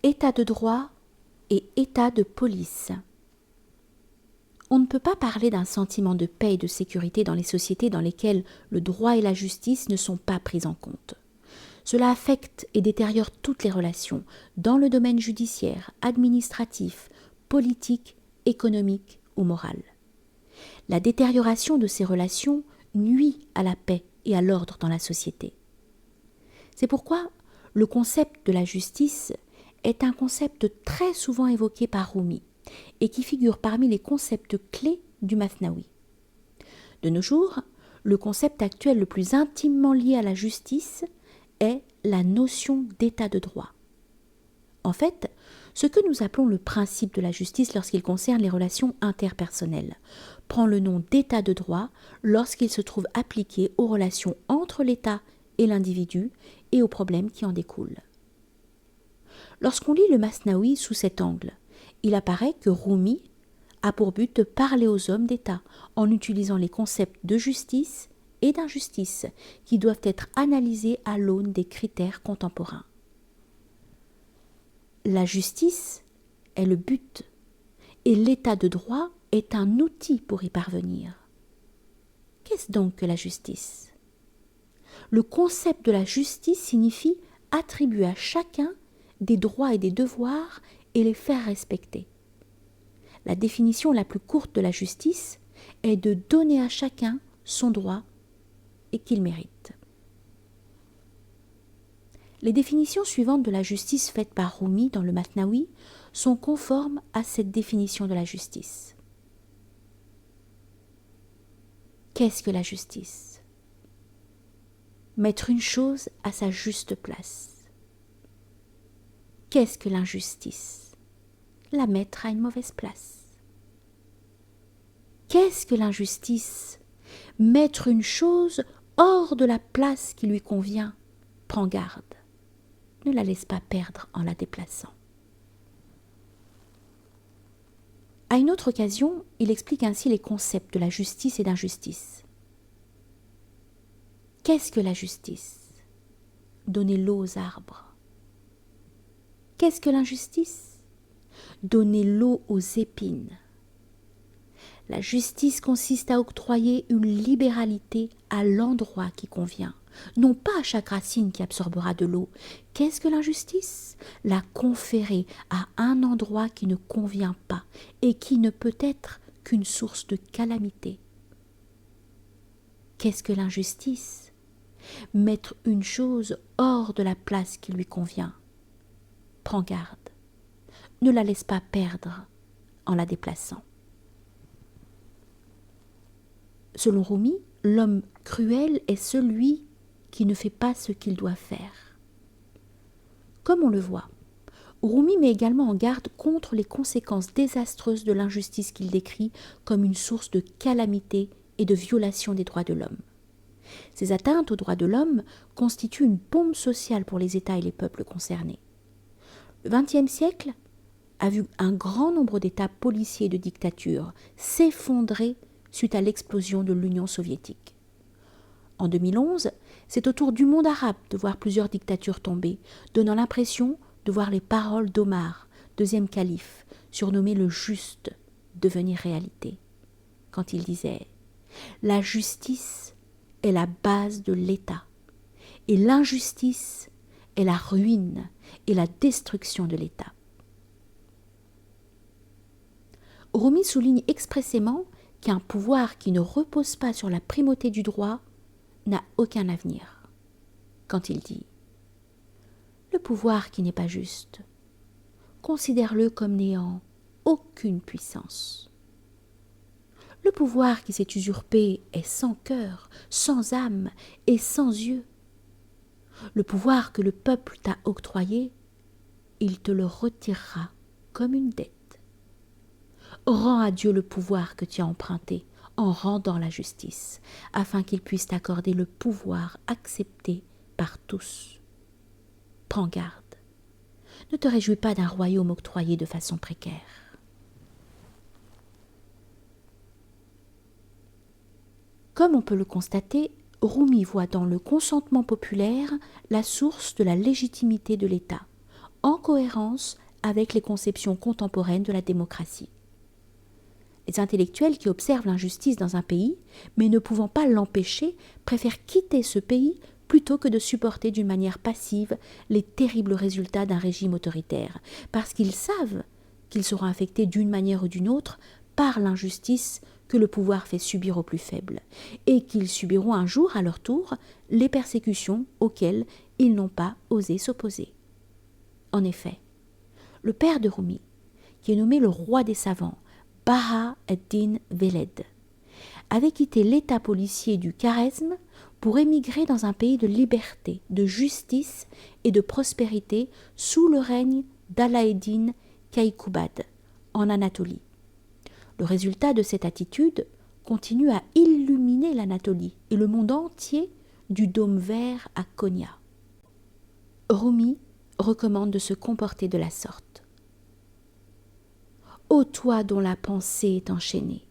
État de droit et état de police. On ne peut pas parler d'un sentiment de paix et de sécurité dans les sociétés dans lesquelles le droit et la justice ne sont pas pris en compte. Cela affecte et détériore toutes les relations dans le domaine judiciaire, administratif, politique, économique ou moral. La détérioration de ces relations nuit à la paix et à l'ordre dans la société. C'est pourquoi le concept de la justice est un concept très souvent évoqué par Rumi et qui figure parmi les concepts clés du Masnaoui. De nos jours, le concept actuel le plus intimement lié à la justice est la notion d'état de droit. En fait, ce que nous appelons le principe de la justice lorsqu'il concerne les relations interpersonnelles prend le nom d'état de droit lorsqu'il se trouve appliqué aux relations entre l'État et l'individu et aux problèmes qui en découlent. Lorsqu'on lit le Masnaoui sous cet angle, il apparaît que Rumi a pour but de parler aux hommes d'État en utilisant les concepts de justice et d'injustice qui doivent être analysés à l'aune des critères contemporains. La justice est le but et l'état de droit est un outil pour y parvenir. Qu'est-ce donc que la justice ? Le concept de la justice signifie attribuer à chacun des droits et des devoirs et les faire respecter. La définition la plus courte de la justice est de donner à chacun son droit et qu'il mérite. Les définitions suivantes de la justice faites par Rumi dans le Masnaoui sont conformes à cette définition de la justice. Qu'est-ce que la justice ? Mettre une chose à sa juste place. Qu'est-ce que l'injustice ? La mettre à une mauvaise place. Qu'est-ce que l'injustice ? Mettre une chose hors de la place qui lui convient. Prends garde. Ne la laisse pas perdre en la déplaçant. À une autre occasion, il explique ainsi les concepts de la justice et d'injustice. Qu'est-ce que la justice ? Donner l'eau aux arbres. Qu'est-ce que l'injustice ? Donner l'eau aux épines. La justice consiste à octroyer une libéralité à l'endroit qui convient, non pas à chaque racine qui absorbera de l'eau. Qu'est-ce que l'injustice ? La conférer à un endroit qui ne convient pas et qui ne peut être qu'une source de calamité. Qu'est-ce que l'injustice ? Mettre une chose hors de la place qui lui convient. Prends garde. Ne la laisse pas perdre en la déplaçant. Selon Rumi, l'homme cruel est celui qui ne fait pas ce qu'il doit faire. Comme on le voit, Rumi met également en garde contre les conséquences désastreuses de l'injustice qu'il décrit comme une source de calamité et de violation des droits de l'homme. Ces atteintes aux droits de l'homme constituent une bombe sociale pour les États et les peuples concernés. Le XXe siècle a vu un grand nombre d'États policiers et de dictatures s'effondrer suite à l'explosion de l'Union soviétique. En 2011, c'est au tour du monde arabe de voir plusieurs dictatures tomber, donnant l'impression de voir les paroles d'Omar, deuxième calife, surnommé le Juste, devenir réalité, quand il disait « La justice est la base de l'État, et l'injustice est la ruine et la destruction de l'État. » Rumi souligne expressément qu'un pouvoir qui ne repose pas sur la primauté du droit n'a aucun avenir, quand il dit « Le pouvoir qui n'est pas juste, considère-le comme n'ayant aucune puissance. Le pouvoir qui s'est usurpé est sans cœur, sans âme et sans yeux. Le pouvoir que le peuple t'a octroyé, il te le retirera comme une dette. Rends à Dieu le pouvoir que tu as emprunté en rendant la justice, afin qu'il puisse t'accorder le pouvoir accepté par tous. Prends garde. Ne te réjouis pas d'un royaume octroyé de façon précaire. » Comme on peut le constater, Rumi voit dans le consentement populaire la source de la légitimité de l'État, en cohérence avec les conceptions contemporaines de la démocratie. Les intellectuels qui observent l'injustice dans un pays, mais ne pouvant pas l'empêcher, préfèrent quitter ce pays plutôt que de supporter d'une manière passive les terribles résultats d'un régime autoritaire, parce qu'ils savent qu'ils seront affectés d'une manière ou d'une autre par l'injustice que le pouvoir fait subir aux plus faibles, et qu'ils subiront un jour, à leur tour, les persécutions auxquelles ils n'ont pas osé s'opposer. En effet, le père de Rumi, qui est nommé le roi des savants, Baha ed-Din Veled, avait quitté l'état policier du Khwarezm pour émigrer dans un pays de liberté, de justice et de prospérité sous le règne d'Alaeddin Kaykoubad en Anatolie. Le résultat de cette attitude continue à illuminer l'Anatolie et le monde entier du dôme vert à Konya. Rumi recommande de se comporter de la sorte. Ô toi dont la pensée est enchaînée,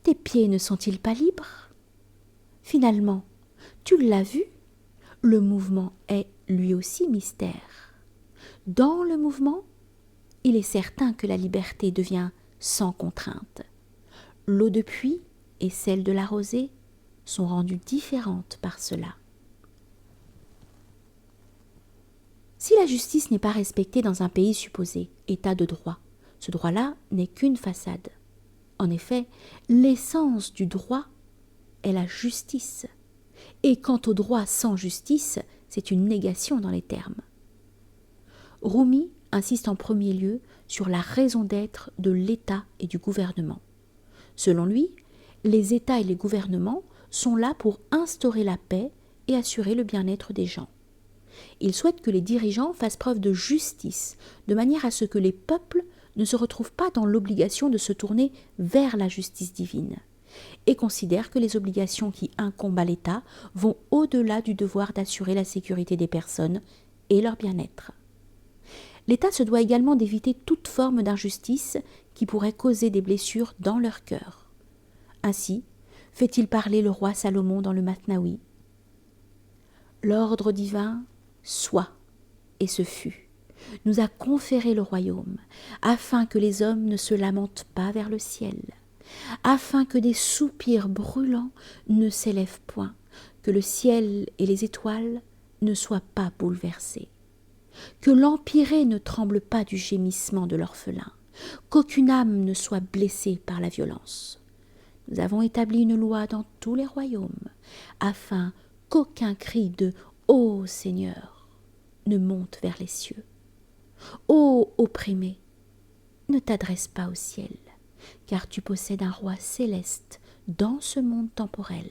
tes pieds ne sont-ils pas libres? Finalement, tu l'as vu, le mouvement est lui aussi mystère. Dans le mouvement, il est certain que la liberté devient sans contrainte. L'eau de pluie et celle de la rosée sont rendues différentes par cela. Si la justice n'est pas respectée dans un pays supposé, état de droit, ce droit-là n'est qu'une façade. En effet, l'essence du droit est la justice. Et quant au droit sans justice, c'est une négation dans les termes. Rumi insiste en premier lieu sur la raison d'être de l'État et du gouvernement. Selon lui, les États et les gouvernements sont là pour instaurer la paix et assurer le bien-être des gens. Il souhaite que les dirigeants fassent preuve de justice, de manière à ce que les peuples ne se retrouvent pas dans l'obligation de se tourner vers la justice divine, et considère que les obligations qui incombent à l'État vont au-delà du devoir d'assurer la sécurité des personnes et leur bien-être. L'État se doit également d'éviter toute forme d'injustice qui pourrait causer des blessures dans leur cœur. Ainsi, fait-il parler le roi Salomon dans le Mathnaoui. L'ordre divin soit, et ce fut, nous a conféré le royaume, afin que les hommes ne se lamentent pas vers le ciel, afin que des soupirs brûlants ne s'élèvent point, que le ciel et les étoiles ne soient pas bouleversés, que l'empyrée ne tremble pas du gémissement de l'orphelin, qu'aucune âme ne soit blessée par la violence. Nous avons établi une loi dans tous les royaumes, afin qu'aucun cri de « Ô Seigneur !» ne monte vers les cieux. Ô opprimé, ne t'adresse pas au ciel, car tu possèdes un roi céleste dans ce monde temporel.